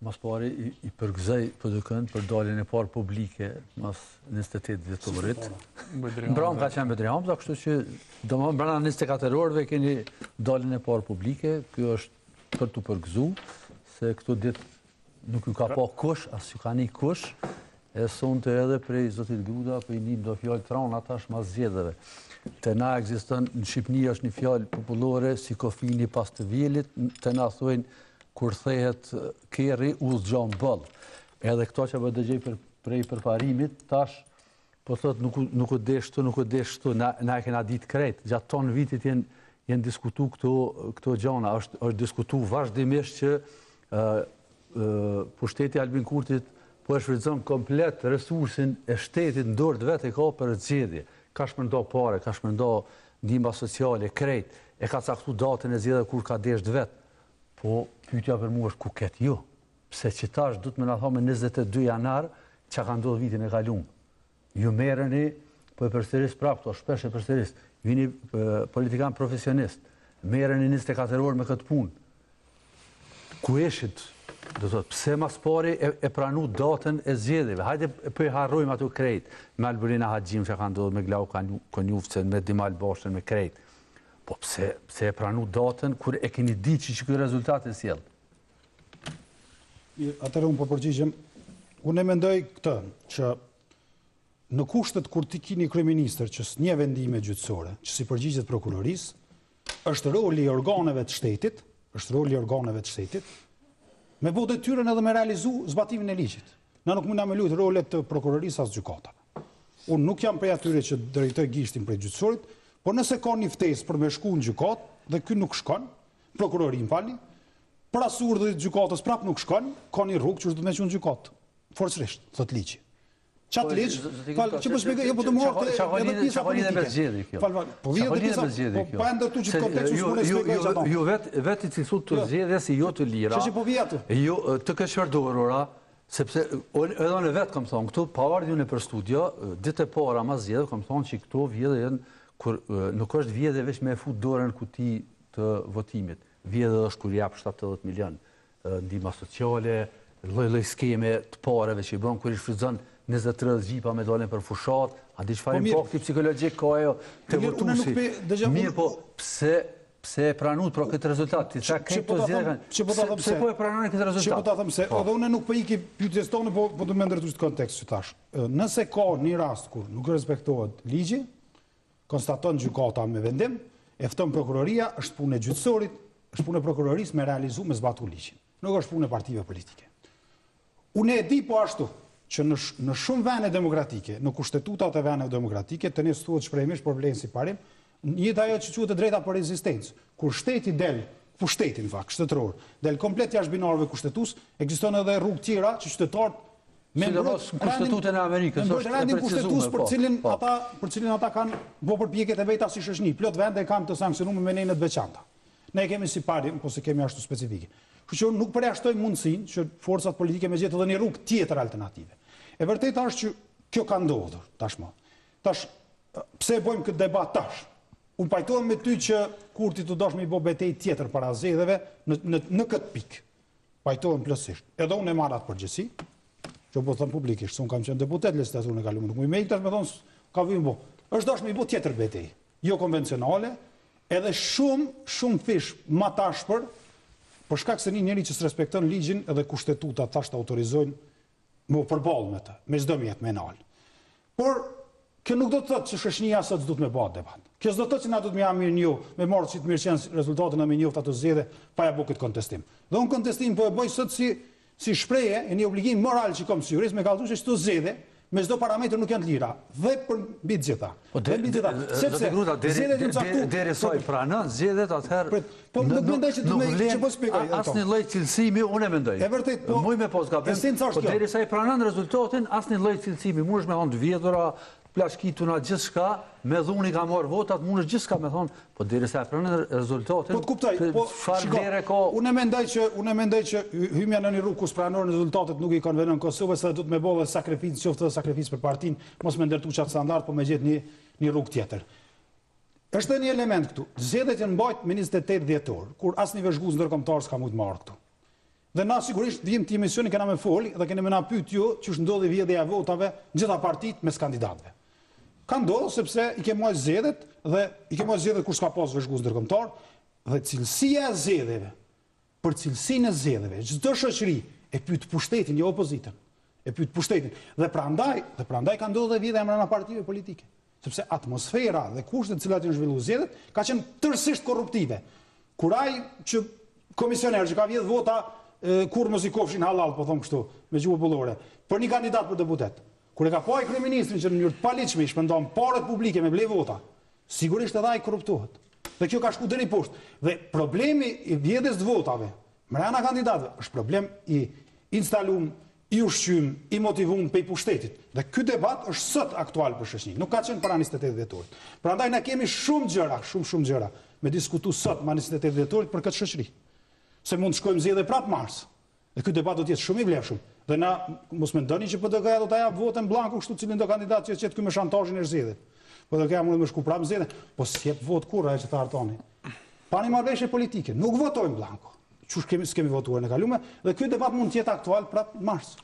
mas pari i përgëzaj PDK-n për daljen e parë publike mas 28 dhjetorit. Mbram ka qenë Bedri Hamza, kështu që domethënë brenda 24 orëve keni daljen e parë publike. Ky është për t'u përgëzu se këto ditë nuk ju ka pa kush, as ju ka një kush. E sonte edhe prej zotit Gruda, për i njim do fjallë trana tash mas zgjedhjeve. Te na ekziston në Shqipëni është një fjalë popullore si kofini pas të vjelit, te na thojnë kur thehet kerri u zgjon bëll. Edhe këto që po dëgjoj prej përparimit, tash po thot nuk u deshtu, na e kena ditë krejt. Gjatë ton vitit janë diskutu këto gjana, është diskutu vazhdimisht që pushteti Albin Kurtit po e shfrytëzon komplet resursin e shtetit në dorë vetë e ka për zgjedhje. Ka shpërndo pare, ka shpërndo ndihma sociale, krejt, e ka caktu datën e zgjedhjeve kur ka desht vetë. Po, pyetja për mua është ku ketë ju? Pse që tash du të me në thome 22 janar që ka ndodhë vitin e kalum. Ju mereni, po e përsëris prapë, to shpesh e përsëris, ju një politikan profesionist, mereni 24 orë me këtë punë. Ku eshit, do të thotë, pse mas pari e pranu datën e zgjedhjeve? Hajde po i harrojmë ato krejt, me Alburina Haxhim që ka ndodhë, me Glau Konjufcen, me Dimal Bashën, me krejt. Po pse e pranu datën kur e keni ditë që këtë rezultat e sjell? Atëherë unë po përgjigjem. Unë e mendoj këtë, që në kushtet kur ti keni kryeministër që s'njeh vendime gjyqësore, që si përgjigjet prokurorisë, është roli i organeve të shtetit, me bë detyrën edhe me realizu zbatimin e ligjit. Na nuk mundna me lut rolet të prokurorisë as gjykatave. Unë nuk jam prej atyre që drejtoj gishtin prej gjyqësorit, por nëse ka një ftesë për me shku në gjykat, dhe ky nuk shkon, prokurorin falni, pra urdhrit të gjykatës prap nuk shkon, ka një rrugë që është do me qenë gjykat. Forcërisht, thot ligji. Qatë ligj, që po shpjegoj, jo po të morë edhe pjesa politike. Po vjen edhe pjesa, po pa ndërtu që të kontekstu s'mund të shpjegoj çfarë. Ju vetë i cilësut të zgjedhjes si jo të lira. Që po vjetë. Jo të keqërdorura, sepse edhe në vetë kam thonë këtu, pavarësisht unë për studio, ditë e para mas zgjedhjeve kam thonë që këto vjedhje janë kur nuk është vjedhje veç me fut dorën kuti të votimit. Vjedhje është kur jap 70 milion ndihma sociale, lloj-lloj skeme të pareve që i bën kur i shfrytëzon 20-30 gjipa me dalën për fushat, a di çfarë impakti psikologjik ka ajo te votuesi. Mirë, po pse e pranut për këtë rezultat? Ti çka ke të zgjedhën? Pse po e pranoni këtë rezultat? Që po ta them se edhe unë nuk po iki pyetjes tonë, po do më ndërtuaj kontekst që thash. Nëse ka një rast kur nuk respektohet ligji, konstaton gjykata me vendim, e fton prokuroria, është punë e gjyqësorit, është punë e prokurorisë me realizu me zbatu ligjin. Nuk është punë e partive politike. Unë e di po ashtu që në shumë vende demokratike, në kushtetutat e vendeve demokratike, të një thuhet shprehimish për vlerën si parim, njëjtë ajo që quhet e drejta për rezistencë. Kur shteti del, pushteti në fakt, shtetëror, del komplet jashtë binarëve kushtetues, ekziston edhe rrugë tjera që qytetarët sidomos Kushtetutën e Amerikës është e precizuar për cilin ata kanë bërë përpjekjet e veta si shoqëni. Plot vende kanë të sankcionuar me nenë të veçanta. Ne kemi si parim, po se kemi ashtu specifike. Kështu që nuk përjashtoj mundësinë që forcat politike me gjetë edhe një rrugë tjetër alternative. E vërteta është që kjo ka ndodhur tashmë. Tash pse e bëjmë këtë debat tash? Unë pajtohem me ty që Kurti të dosh me i bë betejë tjetër para zgjedhjeve në këtë pikë. Pajtohem plotësisht. Edhe unë e marr atë përgjegjësi, që po thëmë publikisht, se unë kam qenë deputet legislaturën e kaluar, nuk më i me i tash me thonë, ka vijmë bo. Është dosh me i bo tjetër betejë, jo konvencionale, edhe shumë fish ma tashpër, për shkak se një njeri që s'respekton ligjin edhe kushtetutat tash të autorizojnë më përballë me të, me çdo mjet me nal. Por kjo nuk do të thotë që shoqënia sot s'do të më bëhet debat. Kjo s'do të thotë që na do të më jam mirë njoh, me marrë si të mirëqenë rezultatin e më njoft ato zgjedhje pa ja bë këtë kontestim. Dhe unë kontestim po e bëj sot si shprehje e një obligim moral që kam sigurisht me kallëzuar se çdo zgjedhje me çdo parametër nuk janë të lira, dhe për mbi të gjitha. Sepse deri sa i pranon zgjedhjet atëherë. Po nuk mendoj që të po shpjegoj. Asnjë lloj cilësimi unë e mendoj. E vërtet po. Muj me pas gabim. Po deri sa i pranon rezultatin, asnjë lloj cilësimi. Mund të thonë të vjedhura, plashkituna gjithçka, me dhuni ka marr votat, mund është gjithçka me thonë, po derisa e pranon rezultatin. Po të kuptoj, po unë mendoj që hymja në një rrugë ku pranohen rezultatet nuk i konvenon Kosovës, se do të më bëvë sakrificë, qoftë sakrificë për partinë, mos më ndërtu çat standard, po më gjet një rrugë tjetër. Është një element këtu. Zgjedhjet janë mbajtur me 28 dhjetor, kur asnjë vëzhgues ndërkombëtar s'ka mujt marrë këtu. Dhe na sigurisht vim të emisioni kena me foli dhe kena me na pyet ju që është ndodhi vjedhja e votave në gjitha partitë mes kandidatëve. Ka ndodhur sepse i ke marrë zgjedhjet dhe i ke marrë zgjedhjet kur s'ka pas vëzhgues ndërkombëtar dhe cilësia e zgjedhjeve për cilësinë e zgjedhjeve çdo shoqëri e pyet pushtetin, jo opozitën. E pyet pushtetin. Dhe prandaj ka ndodhur vjedhja brenda partive politike. Sepse atmosfera dhe kushtet të cilat janë zhvilluar zgjedhjet ka qenë tërësisht korruptive. Kur ai që komisioner që ka vjedh vota kur mos i kofshin halal, po them kështu, me gjuhë popullore, për një kandidat për deputet. Kur e ka pa i kryeministrin që në mënyrë të paligjshme i shpendon parat publike me blej vota, sigurisht edhe ai korruptohet. Dhe kjo ka shku deri poshtë. Dhe problemi i vjedhjes të votave brenda kandidatëve është problem i instaluar, i ushqym, i motivuar pej pushtetit. Dhe ky debat është sot aktual për shoqërinë. Nuk ka qenë para 28 dhjetorit. Prandaj na kemi shumë gjëra me diskutu sot me 28 dhjetorit për këtë shoqëri. Se mund të shkojmë zgjedhje prapë mars. Dhe ky debat do të jetë shumë i vlefshëm. Dhe na mos mendoni që PDK-ja do ta jap votën blanko kështu cilin do kandidat që qet ky me shantazhin e zgjedhjeve. PDK-ja mund të më shku prapë zgjedhje, po s'jep votë kurrë që ta hartoni. Pani marrëveshje politike, nuk votojmë blanko. Çu s'kemi votuar në kalume dhe ky debat mund të jetë aktual prapë mars.